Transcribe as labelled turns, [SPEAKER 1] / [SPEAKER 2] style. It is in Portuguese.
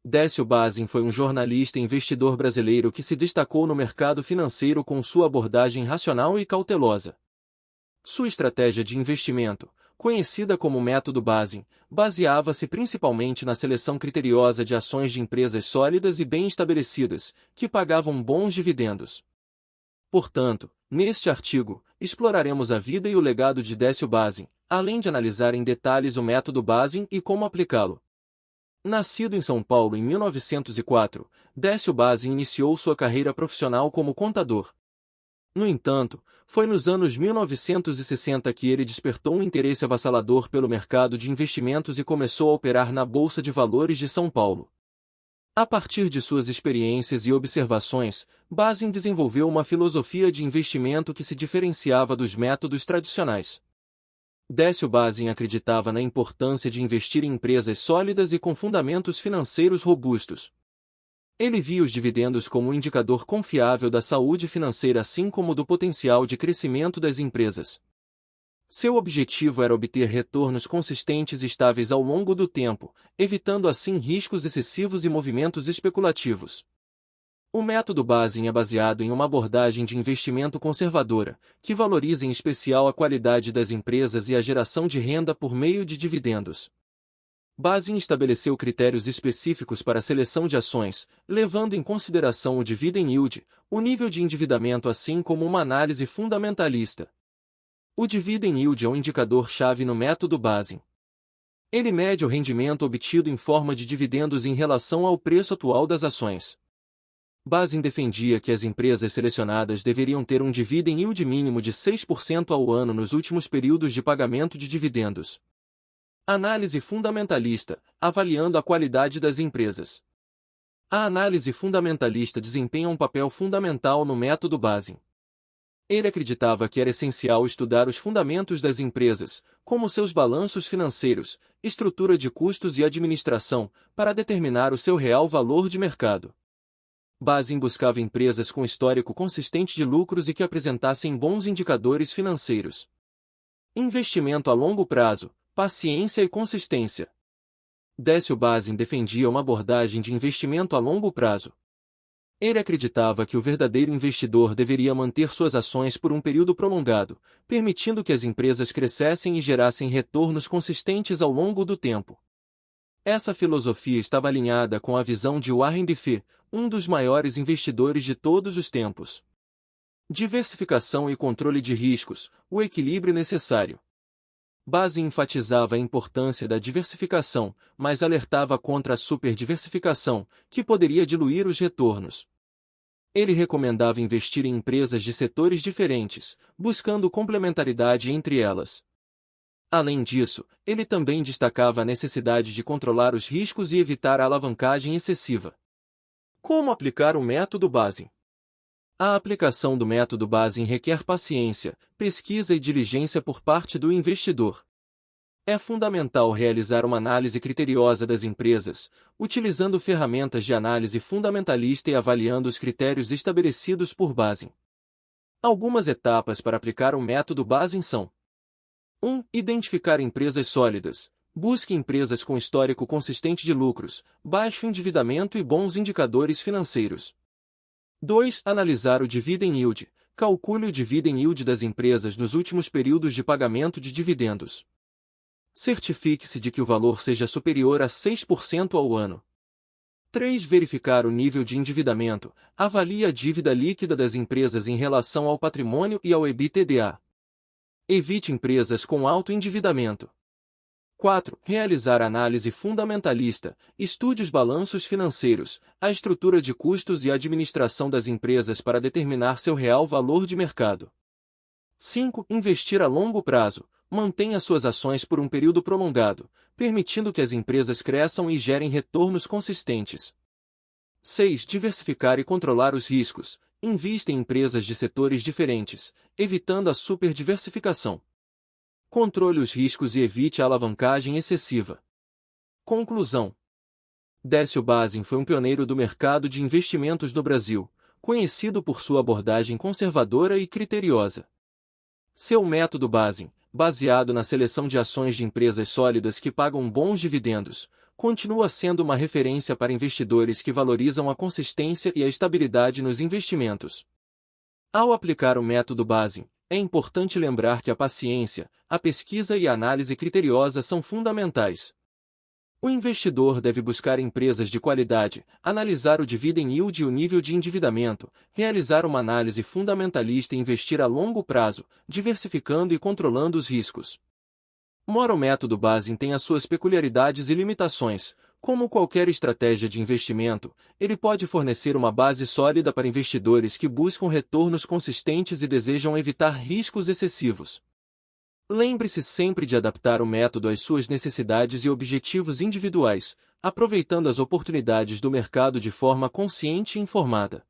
[SPEAKER 1] Décio Bazin foi um jornalista e investidor brasileiro que se destacou no mercado financeiro com sua abordagem racional e cautelosa. Sua estratégia de investimento, conhecida como Método Bazin, baseava-se principalmente na seleção criteriosa de ações de empresas sólidas e bem estabelecidas, que pagavam bons dividendos. Portanto, neste artigo, exploraremos a vida e o legado de Décio Bazin, além de analisar em detalhes o Método Bazin e como aplicá-lo. Nascido em São Paulo em 1904, Décio Bazin iniciou sua carreira profissional como contador. No entanto, foi nos anos 1960 que ele despertou um interesse avassalador pelo mercado de investimentos e começou a operar na Bolsa de Valores de São Paulo. A partir de suas experiências e observações, Bazin desenvolveu uma filosofia de investimento que se diferenciava dos métodos tradicionais. Décio Bazin acreditava na importância de investir em empresas sólidas e com fundamentos financeiros robustos. Ele via os dividendos como um indicador confiável da saúde financeira assim como do potencial de crescimento das empresas. Seu objetivo era obter retornos consistentes e estáveis ao longo do tempo, evitando assim riscos excessivos e movimentos especulativos. O método Bazin é baseado em uma abordagem de investimento conservadora, que valoriza em especial a qualidade das empresas e a geração de renda por meio de dividendos. Bazin estabeleceu critérios específicos para a seleção de ações, levando em consideração o dividend yield, o nível de endividamento assim como uma análise fundamentalista. O dividend yield é um indicador-chave no método Bazin. Ele mede o rendimento obtido em forma de dividendos em relação ao preço atual das ações. Bazin defendia que as empresas selecionadas deveriam ter um dividend yield mínimo de 6% ao ano nos últimos períodos de pagamento de dividendos. Análise fundamentalista, avaliando a qualidade das empresas. A análise fundamentalista desempenha um papel fundamental no método Bazin. Ele acreditava que era essencial estudar os fundamentos das empresas, como seus balanços financeiros, estrutura de custos e administração, para determinar o seu real valor de mercado. Bazin buscava empresas com histórico consistente de lucros e que apresentassem bons indicadores financeiros. Investimento a longo prazo, paciência e consistência. Décio Bazin defendia uma abordagem de investimento a longo prazo. Ele acreditava que o verdadeiro investidor deveria manter suas ações por um período prolongado, permitindo que as empresas crescessem e gerassem retornos consistentes ao longo do tempo. Essa filosofia estava alinhada com a visão de Warren Buffett, um dos maiores investidores de todos os tempos. Diversificação e controle de riscos, o equilíbrio necessário. Bazin enfatizava a importância da diversificação, mas alertava contra a superdiversificação, que poderia diluir os retornos. Ele recomendava investir em empresas de setores diferentes, buscando complementaridade entre elas. Além disso, ele também destacava a necessidade de controlar os riscos e evitar a alavancagem excessiva. Como aplicar o método Bazin? A aplicação do método Bazin requer paciência, pesquisa e diligência por parte do investidor. É fundamental realizar uma análise criteriosa das empresas, utilizando ferramentas de análise fundamentalista e avaliando os critérios estabelecidos por Bazin. Algumas etapas para aplicar o método Bazin são: 1. Identificar empresas sólidas. Busque empresas com histórico consistente de lucros, baixo endividamento e bons indicadores financeiros. 2. Analisar o dividend yield. Calcule o dividend yield das empresas nos últimos períodos de pagamento de dividendos. Certifique-se de que o valor seja superior a 6% ao ano. 3. Verificar o nível de endividamento. Avalie a dívida líquida das empresas em relação ao patrimônio e ao EBITDA. Evite empresas com alto endividamento. 4. Realizar análise fundamentalista. Estude os balanços financeiros, a estrutura de custos e a administração das empresas para determinar seu real valor de mercado. 5. Investir a longo prazo. Mantenha suas ações por um período prolongado, permitindo que as empresas cresçam e gerem retornos consistentes. 6. Diversificar e controlar os riscos. Invista em empresas de setores diferentes, evitando a superdiversificação. Controle os riscos e evite a alavancagem excessiva. Conclusão. Décio Bazin foi um pioneiro do mercado de investimentos no Brasil, conhecido por sua abordagem conservadora e criteriosa. Seu método Bazin, baseado na seleção de ações de empresas sólidas que pagam bons dividendos, continua sendo uma referência para investidores que valorizam a consistência e a estabilidade nos investimentos. Ao aplicar o método Bazin, é importante lembrar que a paciência, a pesquisa e a análise criteriosa são fundamentais. O investidor deve buscar empresas de qualidade, analisar o dividend yield e o nível de endividamento, realizar uma análise fundamentalista e investir a longo prazo, diversificando e controlando os riscos. O método Bazin tem as suas peculiaridades e limitações. Como qualquer estratégia de investimento, ele pode fornecer uma base sólida para investidores que buscam retornos consistentes e desejam evitar riscos excessivos. Lembre-se sempre de adaptar o método às suas necessidades e objetivos individuais, aproveitando as oportunidades do mercado de forma consciente e informada.